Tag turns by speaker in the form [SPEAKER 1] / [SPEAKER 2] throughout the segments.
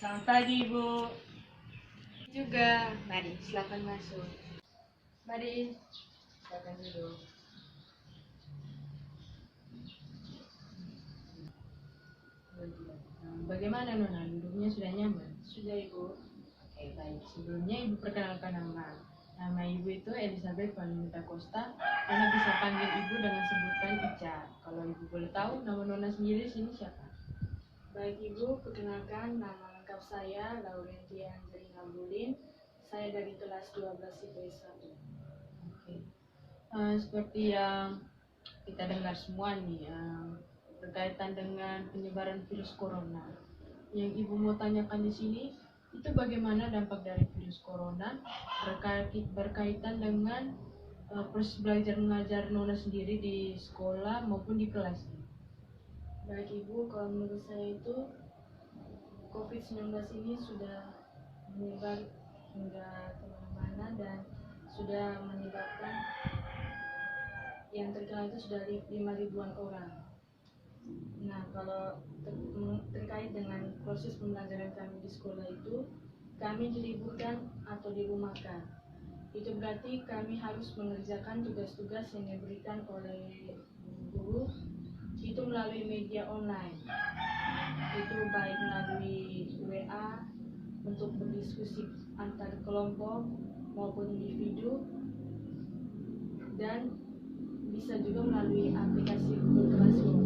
[SPEAKER 1] Selamat pagi, Ibu.
[SPEAKER 2] Juga. Mari, silakan masuk.
[SPEAKER 1] Mari, silakan duduk. Bagaimana Nona? Duduknya sudah nyaman?
[SPEAKER 2] Sudah, Ibu.
[SPEAKER 1] Oke, baik. Sebelumnya Ibu perkenalkan nama. Nama Ibu itu Elizabeth Valenita Costa. Nona bisa panggil Ibu dengan sebutan Ica. Kalau Ibu boleh tahu, nama Nona sendiri sini siapa?
[SPEAKER 2] Baik, Ibu, perkenalkan nama lengkap saya Laurentia Angelina Bulin. Saya dari kelas 12 IPS 1.
[SPEAKER 1] Oke. Seperti yang kita dengar semua nih, berkaitan dengan penyebaran virus corona. Yang Ibu mau tanyakan di sini, itu bagaimana dampak dari virus corona berkaitan dengan proses belajar mengajar Nona sendiri di sekolah maupun di kelas.
[SPEAKER 2] Baik, Ibu, kalau menurut saya itu COVID-19 ini sudah menyebar hingga kemana-mana dan sudah menyebabkan yang terkena itu sudah 5.000-an orang. Nah, kalau terkait dengan proses pembelajaran kami di sekolah itu, kami diliburkan atau dirumahkan. Itu berarti kami harus mengerjakan tugas-tugas yang diberikan oleh guru itu melalui media online. Itu baik melalui WA untuk berdiskusi antar kelompok maupun individu, dan bisa juga melalui aplikasi Google Classroom.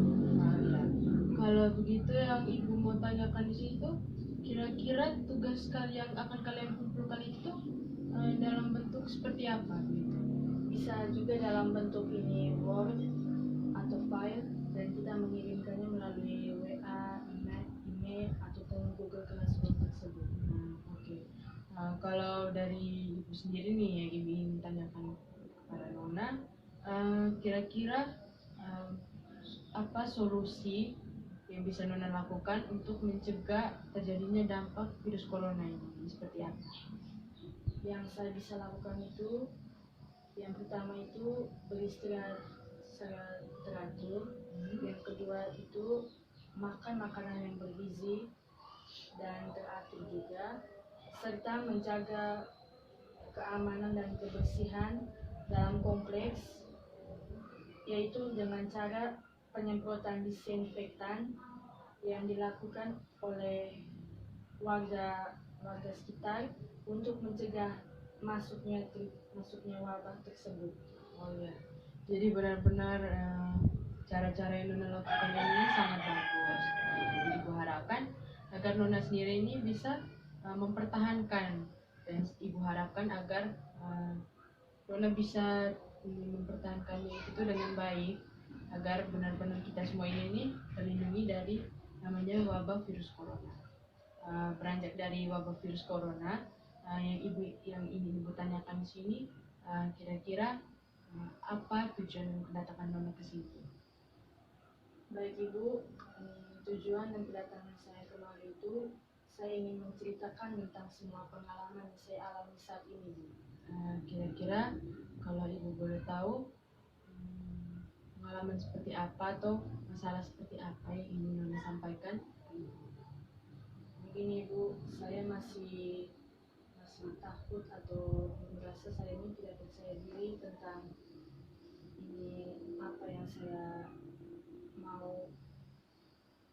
[SPEAKER 1] Kalau begitu, yang Ibu mau tanyakan di situ, kira-kira tugas yang akan kalian kumpulkan itu dalam bentuk seperti apa?
[SPEAKER 2] Bisa juga dalam bentuk ini Word atau file, dan kita mengirimkannya melalui WA, email ataupun Google Classroom tersebut.
[SPEAKER 1] Oke. Kalau dari Ibu sendiri nih yang Ibu ingin tanyakan kepada Nona, kira-kira apa solusi yang bisa Nona lakukan untuk mencegah terjadinya dampak virus corona ini? Seperti apa?
[SPEAKER 2] Yang saya bisa lakukan itu, yang pertama itu beristirahat secara teratur. Yang kedua itu makan makanan yang bergizi dan teratur juga, serta menjaga keamanan dan kebersihan dalam kompleks, yaitu dengan cara penyemprotan disinfektan yang dilakukan oleh warga sekitar untuk mencegah masuknya wabah tersebut.
[SPEAKER 1] Oh ya, jadi benar-benar cara-cara yang Nona lakukan ini sangat bagus. Jadi Ibu harapkan agar Nona sendiri ini bisa mempertahankan, dan Ibu harapkan agar Nona bisa mempertahankannya itu dengan baik, agar benar-benar kita semua ini terlindungi dari namanya wabah virus corona. Beranjak dari wabah virus corona, yang ingin Ibu tanyakan di sini, kira-kira apa tujuan kedatangan Nona ke sini?
[SPEAKER 2] Baik, Ibu, tujuan dan kedatangan saya kemari itu, saya ingin menceritakan tentang semua pengalaman yang saya alami saat ini, Bu.
[SPEAKER 1] Kira-kira kalau Ibu boleh tahu, pengalaman seperti apa atau masalah seperti apa yang ingin Nona sampaikan?
[SPEAKER 2] Mungkin Ibu, saya masih takut atau merasa saya ini tidak percaya diri tentang ini apa yang saya mau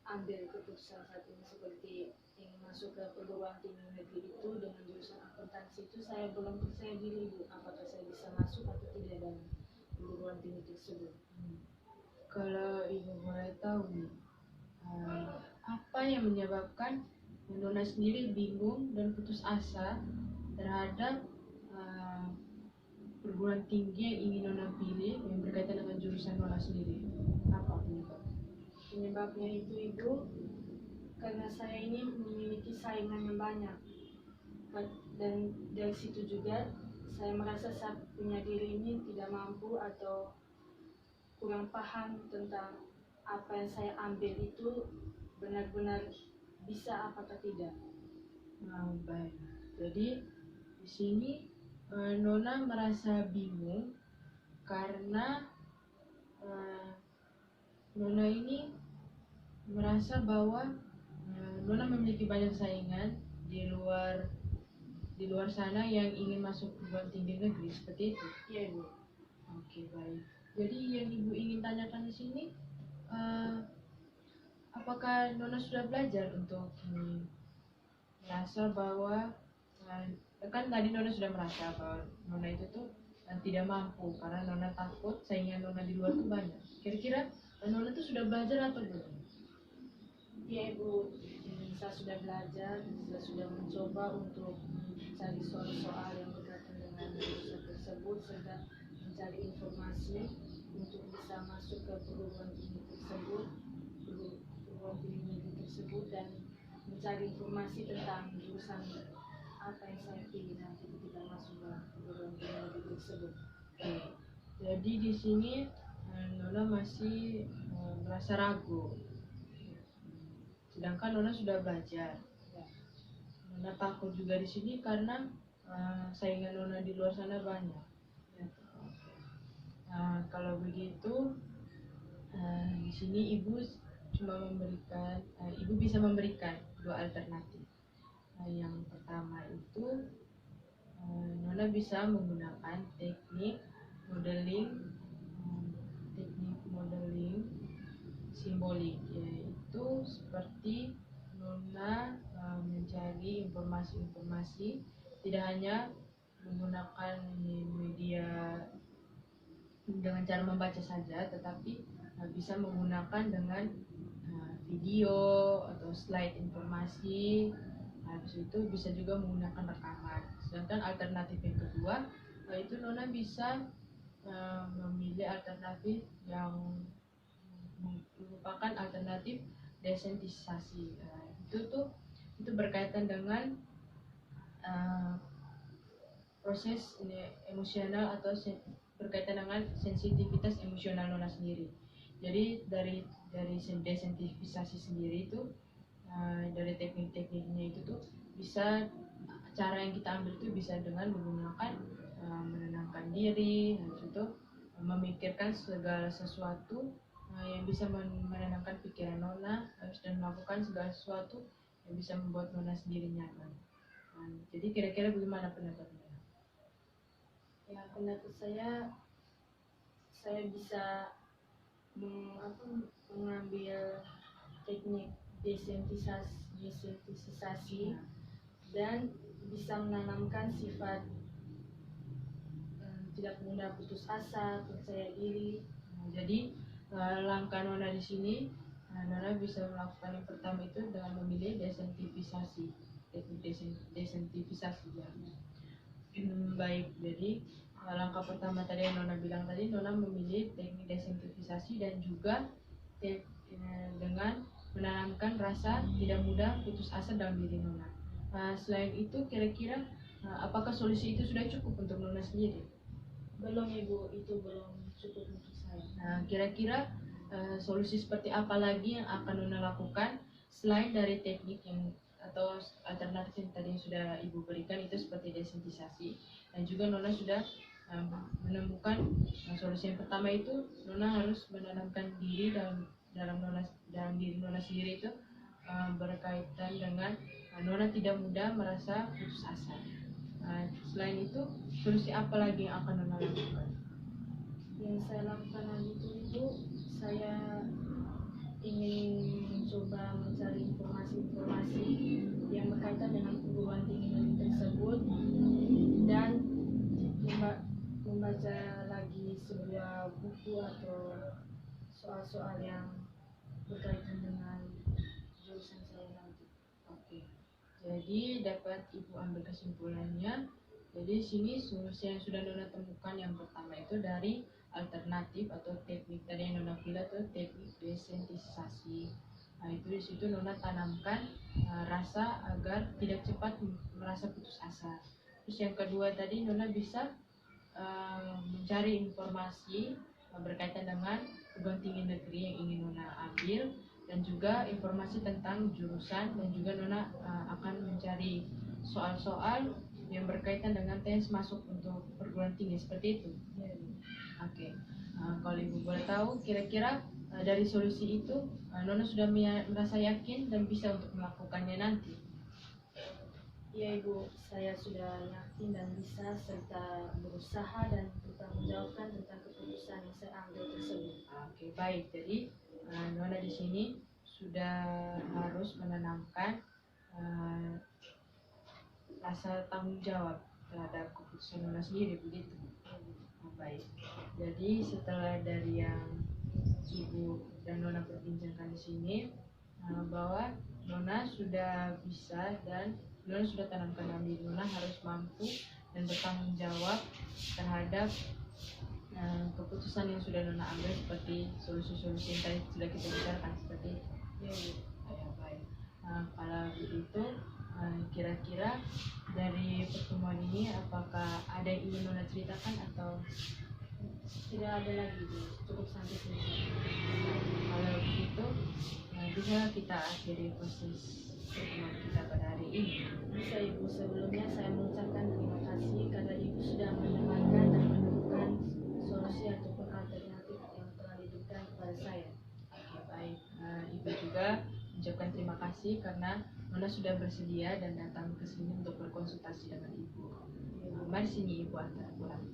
[SPEAKER 2] ambil keputusan saat ini, seperti ingin masuk ke perguruan tinggi negeri itu dengan jurusan akuntansi. Itu saya belum percaya diri, Bu, apakah saya bisa masuk atau tidak dalam perguruan tinggi tersebut.
[SPEAKER 1] Kalau Ibu boleh tahu nih, apa yang menyebabkan Nona sendiri bingung dan putus asa terhadap perguruan tinggi yang ingin Nona pilih yang berkaitan dengan jurusan Nona sendiri? Apa
[SPEAKER 2] Penyebabnya itu, Ibu, karena saya ini memiliki saingan yang banyak, dan dari situ juga saya merasa saya punya diri ini tidak mampu atau kurang paham tentang apa yang saya ambil itu benar-benar bisa apakah tidak.
[SPEAKER 1] Baik. Jadi di sini Nona merasa bingung karena Nona ini merasa bahwa Nona memiliki banyak saingan di luar sana yang ingin masuk perguruan tinggi negeri seperti itu.
[SPEAKER 2] Iya Ibu.
[SPEAKER 1] Oke, baik. Jadi yang Ibu ingin tanyakan di sini, apakah Nona sudah belajar untuk merasa bahwa kan tadi Nona sudah merasa bahwa Nona itu tuh tidak mampu karena Nona takut saingan Nona di luar tuh banyak. Kira-kira Nona tuh sudah belajar atau belum?
[SPEAKER 2] Iya Ibu, saya sudah belajar, saya sudah mencoba untuk mencari soal-soal yang berkaitan dengan jurusan tersebut, serta mencari informasi untuk bisa masuk ke perguruan tinggi tersebut, dan mencari informasi tentang jurusan apa yang saya pilih nanti ketika masuk ke perguruan tinggi negeri tersebut.
[SPEAKER 1] Oke. Jadi di sini Nona masih merasa ragu. Sedangkan Nona sudah belajar. Nona takut juga di sini karena saingan Nona di luar sana banyak. Kalau begitu, di sini ibu bisa memberikan dua alternatif. Yang pertama itu Nona bisa menggunakan teknik modeling simbolik, yaitu seperti Nona mencari informasi-informasi tidak hanya menggunakan media dengan cara membaca saja, tetapi bisa menggunakan dengan video atau slide informasi. Habis itu bisa juga menggunakan rekaman. Sedangkan alternatif yang kedua, itu Nona bisa memilih alternatif yang merupakan alternatif desensitisasi. Itu berkaitan dengan proses emosional atau berkaitan dengan sensitivitas emosional Nona sendiri. Jadi dari desensitisasi sendiri itu dari teknik-tekniknya itu tuh bisa, cara yang kita ambil itu bisa dengan menggunakan menenangkan diri, habis itu memikirkan segala sesuatu yang bisa menenangkan pikiran Nona, dan melakukan segala sesuatu yang bisa membuat Nona sendiri nyaman. Jadi kira-kira bagaimana pendapat Nona?
[SPEAKER 2] Ya, pendapat saya bisa mengambil teknik desensitisasi dan bisa menanamkan sifat tidak mudah putus asa, percaya diri.
[SPEAKER 1] Jadi langkah Nona di sini, Nona bisa melakukan yang pertama itu dengan memilih desensitisasi, teknik desensitisasi ya. Baik, jadi langkah pertama tadi yang Nona bilang tadi, Nona memilih teknik desensitisasi dan juga dengan menanamkan rasa tidak mudah putus asa dalam diri Nona. Selain itu, kira-kira apakah solusi itu sudah cukup untuk Nona sendiri?
[SPEAKER 2] Belum Ibu, itu belum cukup untuk saya.
[SPEAKER 1] Kira-kira solusi seperti apa lagi yang akan Nona lakukan selain dari teknik yang atau alternatif yang tadi yang sudah Ibu berikan itu seperti desensitisasi, dan juga Nona sudah menemukan solusi yang pertama itu Nona harus menanamkan diri dalam diri Nona sendiri itu berkaitan dengan Nona tidak mudah merasa putus asa. Selain itu, solusi apa lagi yang akan Nona lakukan?
[SPEAKER 2] Yang saya lakukan lagi itu saya ingin mencoba mencari informasi-informasi yang berkaitan dengan perguruan tinggi negeri tersebut dan membaca lagi sebuah buku atau soal-soal yang berkaitan dengan jurusan saya nanti.
[SPEAKER 1] Oke. Jadi dapat Ibu ambil kesimpulannya. Jadi sini solusi yang sudah Nona temukan yang pertama itu dari alternatif atau teknik tadi yang Nona pilih itu teknik desensitisasi. Itu di situ Nona tanamkan rasa agar tidak cepat merasa putus asa. Terus yang kedua tadi Nona bisa mencari informasi berkaitan dengan perguruan tinggi negeri yang ingin Nona ambil, dan juga informasi tentang jurusan, dan juga Nona akan mencari soal-soal yang berkaitan dengan tes masuk untuk perguruan tinggi seperti itu. Oke. Kalau Ibu boleh tahu, kira-kira dari solusi itu Nona sudah merasa yakin dan bisa untuk melakukannya nanti.
[SPEAKER 2] Iya Ibu, saya sudah yakin dan bisa serta berusaha dan bertanggung jawabkan tentang keputusan yang saya ambil tersebut.
[SPEAKER 1] Oke, baik. Jadi Nona di sini sudah harus menanamkan rasa tanggung jawab terhadap keputusan Nona sendiri, begitu. Baik. Jadi setelah dari yang Ibu dan Nona perbincangkan di sini, bahwa Nona sudah bisa dan Nona sudah tanamkan dalam diri Nona harus mampu dan bertanggung jawab terhadap keputusan yang sudah Nona ambil, seperti solusi-solusi yang tadi sudah kita bicarakan seperti itu. Ya, baik. Kalau begitu, kira-kira dari pertemuan ini apakah ada yang ingin Nona ceritakan atau
[SPEAKER 2] Tidak ada lagi Bu, cukup sampai sini.
[SPEAKER 1] kalau begitu bisa kita akhiri proses pertemuan kita pada hari ini?
[SPEAKER 2] Bisa Ibu, sebelumnya saya mengucapkan terima kasih karena Ibu sudah mendengarkan dan menemukan solusi ataupun alternatif yang telah diberikan kepada saya.
[SPEAKER 1] Oke, baik. Ibu juga mengucapkan terima kasih karena Nona sudah bersedia dan datang ke sini untuk berkonsultasi dengan Ibu. Mari sini Ibu antar pulang.